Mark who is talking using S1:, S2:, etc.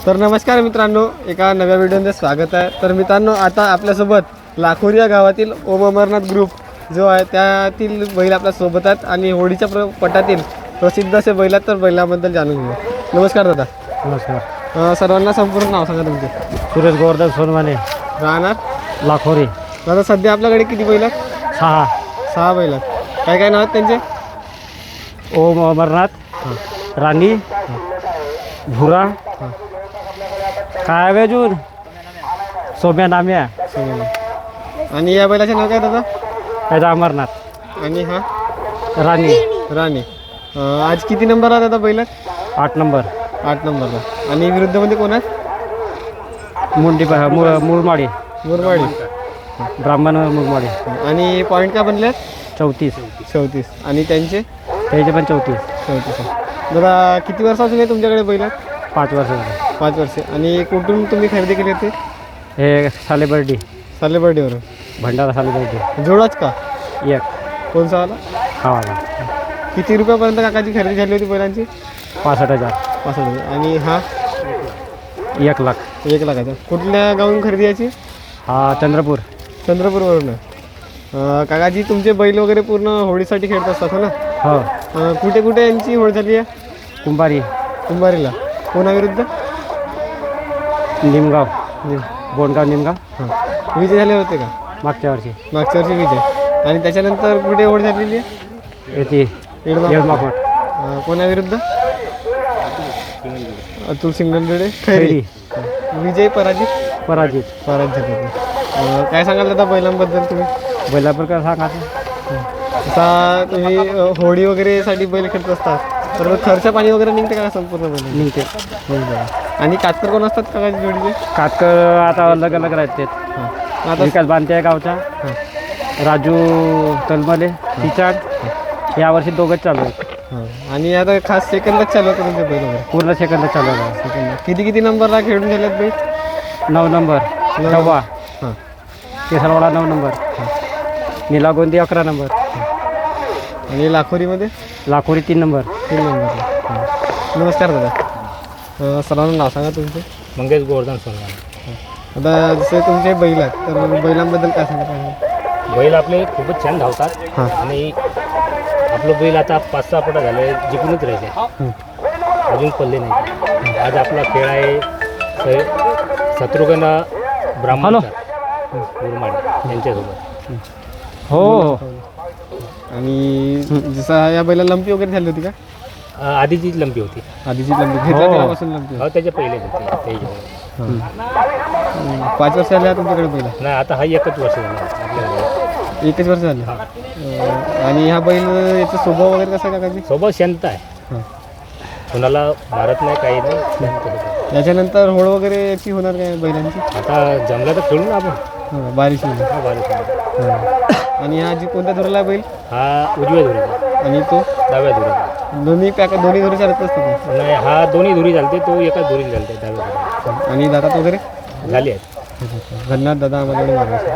S1: तर नमस्कार मित्रांनो, एका नव्या व्हिडिओमध्ये स्वागत आहे. तर मित्रांनो, आता आपल्यासोबत लाखोरी या गावातील ओम अमरनाथ ग्रुप जो आहे त्यातील बैल आपल्या सोबत आहेत आणि होडीच्या पटातील प्रसिद्ध असे बैल आहेत. तर बैलाबद्दल जाणून घेऊ. नमस्कार दादा.
S2: नमस्कार.
S1: सर्वांना संपूर्ण नाव सांगा तुमचे.
S2: सुरेश गोवर्धन सोनवाने,
S1: राहणार
S2: लाखोरी.
S1: दादा, सध्या आपल्याकडे किती बैल आहेत? 6 बैल आहेत. काय काय नाव आहेत त्यांचे?
S2: ओम अमरनाथ, राणी, भुरा, काय अजून सोम्या, नाम्या.
S1: आणि या बैलाचे नाव काय दादा?
S2: त्याचा अमरनाथ
S1: आणि हा
S2: राणी.
S1: राणी. आज किती नंबर आहे दादा बैलात?
S2: 8 नंबर.
S1: 8 नंबरला. आणि विरुद्धमध्ये कोण आहे?
S2: मुंडी मुरमाडी,
S1: मुरबाडी.
S2: ब्राह्मण मुरमाडी.
S1: आणि पॉईंट काय बनले?
S2: 34.
S1: आणि त्यांचे
S2: त्याचे पण 34.
S1: 34. दादा, किती वर्षापासून आहे तुमच्याकडे बैल?
S2: 5 वर्ष.
S1: 5 वर्षे. आणि कुठून तुम्ही खरेदी केली होती?
S2: हे सालेबर्डी,
S1: सालेबर्डीवरून.
S2: भंडारा सालेबर्डी.
S1: जोडाच का?
S2: एक
S1: कोणचा वाला?
S2: हा वाला.
S1: किती रुपयापर्यंत काकाची खरेदी झाली होती बैलांची?
S2: 65,000.
S1: 65 रुपये. आणि हा
S2: 1 लाख.
S1: 1 लाखाचा. कुठल्या गावून खरेदी याची?
S2: हा चंद्रपूर.
S1: चंद्रपूरवरून आहे. काकाजी, तुमचे बैल वगैरे पूर्ण होळीसाठी खेळत असतात ना?
S2: हो.
S1: कुठे कुठे यांची होळ झाली आहे?
S2: कुंभारी,
S1: कुंभारीला. कोणाविरुद्ध?
S2: निमगाव, बोंडगाव, निमगाव.
S1: हां. विजय झाले होते का
S2: मागच्या वर्षी?
S1: मागच्या वर्षी विजय. आणि त्याच्यानंतर कुठे होळ झालेली आहे?
S2: येते
S1: येडमाकोट. कोणाविरुद्ध? अतुल सिंगलगडे खैरी. विजय पराजित
S2: पराजित.
S1: झाले. काय सांगाल दादा बैलांबद्दल तुम्ही?
S2: बैलापर काय सांगायचं?
S1: असा तुम्ही होळी वगैरेसाठी बैल खेळत असतात, तर खर्च पाणी वगैरे निघते का संपूर्ण बैल?
S2: निघते.
S1: आणि कातकर कोण असतात काकाची जोडीचे?
S2: कातकर आता अलग अलग राहते.
S1: आता
S2: विकास बांधते गावचा, राजू तलमले, तिचाड. यावर्षी 2च चालू आहेत.
S1: आणि आता खास सेकंदच चालू होतं तुमचे बैल वगैरे?
S2: पूर्ण सेकंद चालू आहे.
S1: सेकंद. किती नंबरला खेळून झालेत बैल?
S2: 9 नंबर. नववा.
S1: हां.
S2: केसरवाडा 9 नंबर. निलागोंदी 11 नंबर.
S1: आणि लाखोरीमध्ये?
S2: लाखोरी 3 नंबर.
S1: 3 नंबरला. नमस्कार दादा. सर्वांना नाव सांगा तुमचे.
S2: मंगेश गोवर्धन सोनवाने.
S1: आता जसे तुमचे बैल आहेत, तर बैलांबद्दल काय सांगता पाहिजे?
S3: बैल आपले खूपच छान धावतात.
S1: हां.
S3: आणि आपलं बैल आता 5-6 पटा झाले जिंकूनच राहिले, अजून पडले नाही. आज आपला खेळ आहे शत्रुघ्न ब्राह्मण मुरमाडी यांच्यासोबत.
S2: हो.
S1: आणि जसं या बैला लंपी वगैरे झाली होती का?
S3: आधीचीच लंपी होती.
S1: आधीची लंपी घेतल्या
S2: हो.
S1: तेव्हापासून लंपी
S3: हो, त्याच्या पहिले होती त्याच्यामुळे.
S1: 5 वर्ष झाले तुमच्याकडे बैल?
S3: नाही, आता हा 1च वर्ष झाला आपल्याकडे.
S1: 1च वर्ष झालं. आणि हा बैल, याचा स्वभाव वगैरे कसा आहे काकाजी?
S3: सोबत शांत आहे,
S1: हां.
S3: कोणाला मारत नाही, काही नाही, शांत होतं.
S1: याच्यानंतर होळ वगैरे याची होणार काय बैलांची?
S3: आता जमलं तर खेळू ना आपण.
S1: बारिश होईल.
S3: हा, बारीक.
S1: आणि हा जी कोणत्या धुराला आहे बैल?
S3: हा उजव्या धुरीचा.
S1: आणि तो
S3: डाव्या धुरीचा.
S1: दोन्ही धुरी चालत असतो?
S3: नाही, हा दोन्ही धुरी चालते, तो एकाच धुरी चालते डाव्या धुरी.
S1: आणि दातात वगैरे
S3: झाली आहेत.
S1: धन्यवाद दादा, आम्हाला मार्गदर्शन.